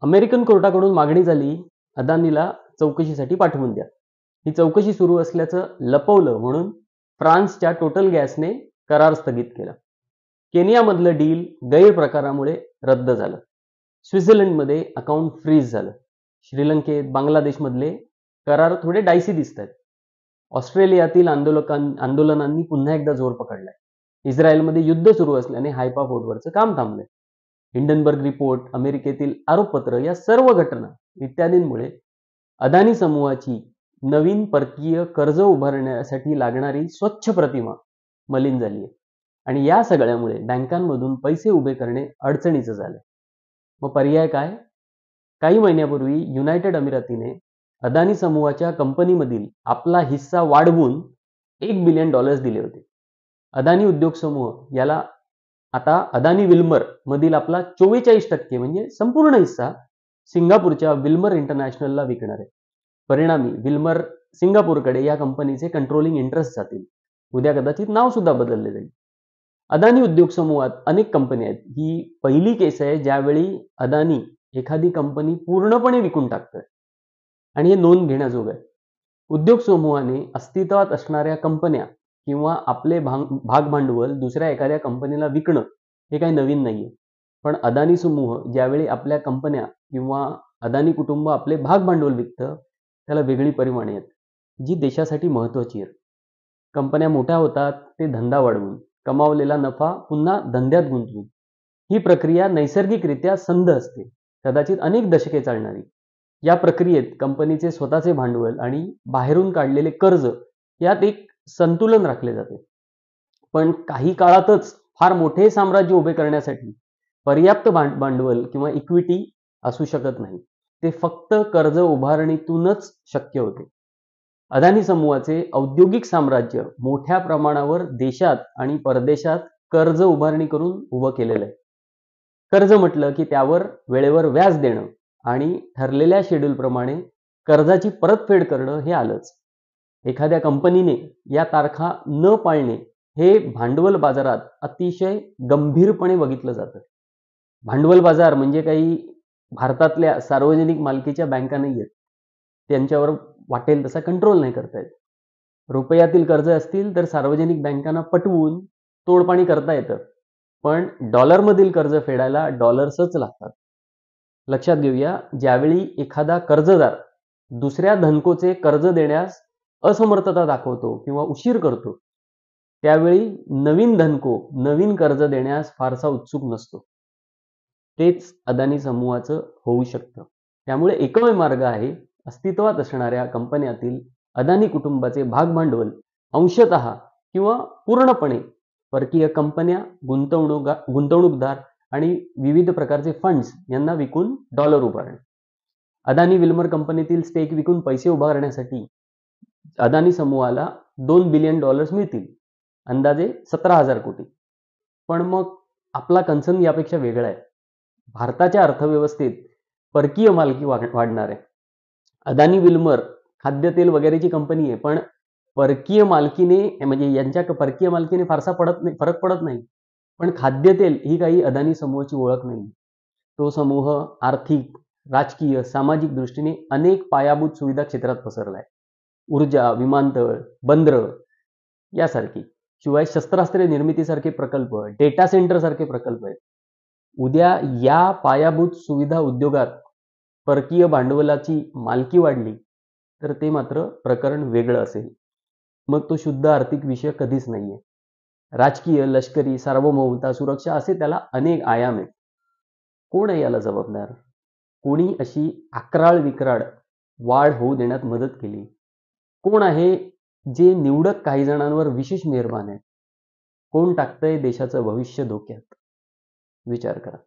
American कोर्टाकडून मागणी झाली, अदानीला चौकशीसाठी पाठवून द्या. ही चौकशी सुरू असल्याचं लपवलं म्हणून फ्रान्सच्या टोटल गॅसने करार स्थगित केला. केनियामधलं डील गैरप्रकारामुळे रद्द झालं. स्वित्झर्लंडमध्ये अकाउंट फ्रीज झालं. श्रीलंकेत, बांगलादेशमधले करार थोडे डायसी दिसत आहेत. ऑस्ट्रेलियातील आंदोलनांनी पुन्हा एकदा जोर पकडलाय. इस्रायलमध्ये युद्ध सुरू असल्याने हायफा पोर्टवरचं काम थांबलंय. हिंडनबर्ग रिपोर्ट, अमेरिकेतील आरोपपत्र या सर्व घटना इत्यादींमुळे अदानी समूहाची नवीन परकीय कर्ज उभारण्यासाठी लागणारी स्वच्छ प्रतिमा मलिन झाली आहे. आणि या सगळ्यामुळे बँकांमधून पैसे उभे करणे अडचणीचं झालंय. मग पर्याय काय? काही महिन्यापूर्वी युनायटेड अमिरातीने अदानी समूहाच्या कंपनीमधील आपला हिस्सा वाढवून $1 बिलियन दिले होते. अदानी उद्योग समूह याला आता अदानी विल्मर मधील आपला 44% म्हणजे संपूर्ण हिस्सा सिंगापूरच्या विल्मर इंटरनॅशनलला विकणार आहे. परिणामी विल्मर सिंगापूरकडे या कंपनीचे कंट्रोलिंग इंटरेस्ट जातील. उद्या कदाचित नाव सुद्धा बदलले जाईल. अदानी उद्योग समूहात अनेक कंपन्या आहेत. ही पहिली केस आहे ज्यावेळी अदानी एखादी कंपनी पूर्णपणे विकून टाकतोय आणि हे नोंद घेण्याजोगं आहे. उद्योग समूहाने अस्तित्वात असणाऱ्या कंपन्या किंवा आपले भाग भांडवल दुसऱ्या एखाद्या कंपनीला विकणं हे काही नवीन नाहीये. पण अदानी समूह ज्यावेळी आपल्या कंपन्या किंवा अदानी कुटुंब आपले भाग भांडवल विकतं त्याला वेगळी परिमाणे आहेत जी देशासाठी महत्त्वाची आहेत. कंपन्या मोठ्या होतात ते धंदा वाढवून, कमावलेला नफा पुन्हा धंद्यात गुंतवून. ही प्रक्रिया नैसर्गिकरित्या संध असते, कदाचित अनेक दशके चालणारी. या प्रक्रियेत कंपनीचे स्वतःचे भांडवल आणि बाहेरून काढलेले कर्ज यात एक संतुलन राखले जाते. पण काही काळातच फार मोठे साम्राज्य उभे करण्यासाठी पर्याप्त भांडवल किंवा इक्विटी असू शकत नाही. ते फक्त कर्ज उभारणीतूनच शक्य होते. अदानी समूहाचे औद्योगिक साम्राज्य मोठ्या प्रमाणावर देशात आणि परदेशात कर्ज उभारणी करून उभं केलेलं आहे. कर्ज म्हटलं की त्यावर वेळेवर व्याज देणं आणि ठरलेल्या शेड्यूलप्रमाणे कर्जाची परतफेड करणं हे आलंच. एखाद्या कंपनीने या तारखा न पाळणे हे भांडवल बाजारात अतिशय गंभीरपणे बघितलं जातं. भांडवल बाजार म्हणजे काही भारतातल्या सार्वजनिक मालकीच्या बँका नाही आहेत. त्यांच्यावर वाटेल तसा कंट्रोल नाही करता येत. रुपयातील कर्ज असतील तर सार्वजनिक बँकांना पटवून तोडपाणी करता येतं. पण डॉलरमधील कर्ज फेडायला डॉलर्सच लागतात. लक्षात घेऊया, ज्यावेळी एखादा कर्जदार दुसऱ्या धनकोचे कर्ज देण्यास असमर्थता दाखवतो किंवा उशीर करतो त्यावेळी नवीन धनको नवीन कर्ज देण्यास फारसा उत्सुक नसतो. तेच अदानी समूहाचं होऊ शकतं. त्यामुळे एकमेव मार्ग आहे अस्तित्वात असणाऱ्या कंपन्यातील अदानी कुटुंबाचे भाग भांडवल अंशतः किंवा पूर्णपणे परकीय कंपन्या, गुंतवणूकदार आणि विविध प्रकारचे फंड्स यांना विकून डॉलर उभारणे. अदानी विल्मर कंपनीतील स्टेक विकून पैसे उभारण्यासाठी अदानी समूहाला $2 बिलियन मिळतील, अंदाजे 17,000 कोटी. पण मग आपला कन्सर्न यापेक्षा वेगळा आहे. भारताच्या अर्थव्यवस्थेत परकीय मालकी वाढणार आहे. अदानी विल्मर खाद्यतेल वगैरेची कंपनी आहे, पण परकीय मालकीने म्हणजे यांच्या परकीय मालकीने फारसा फरक पडत नाही. पण खाद्यतेल ही काही अदानी समूहाची ओळख नाही. तो समूह आर्थिक, राजकीय, सामाजिक दृष्टीने अनेक पायाभूत सुविधा क्षेत्रात पसरलाय. ऊर्जा, विमानतळ, बंदरं यासारखी. शिवाय शस्त्रास्त्रे निर्मितीसारखे प्रकल्प, डेटा सेंटर सारखे प्रकल्प आहेत. उद्या या पायाभूत सुविधा उद्योगात परकीय भांडवलाची मालकी वाढली तर ते मात्र प्रकरण वेगळं असेल. मग तो शुद्ध आर्थिक विषय कधीच नाहीये. राजकीय, लष्करी, सार्वभौमता, सुरक्षा असे त्याला अनेक आयाम आहेत. कोण आहे याला जबाबदार? कोणी अशी अक्राळ विक्राळ वाढ होऊ देण्यात मदत केली? कोण आहे जे निवडक काही जणांवर विशेष मेहरबान आहे? कोण टाकतंय देशाचं भविष्य धोक्यात? विचार करा.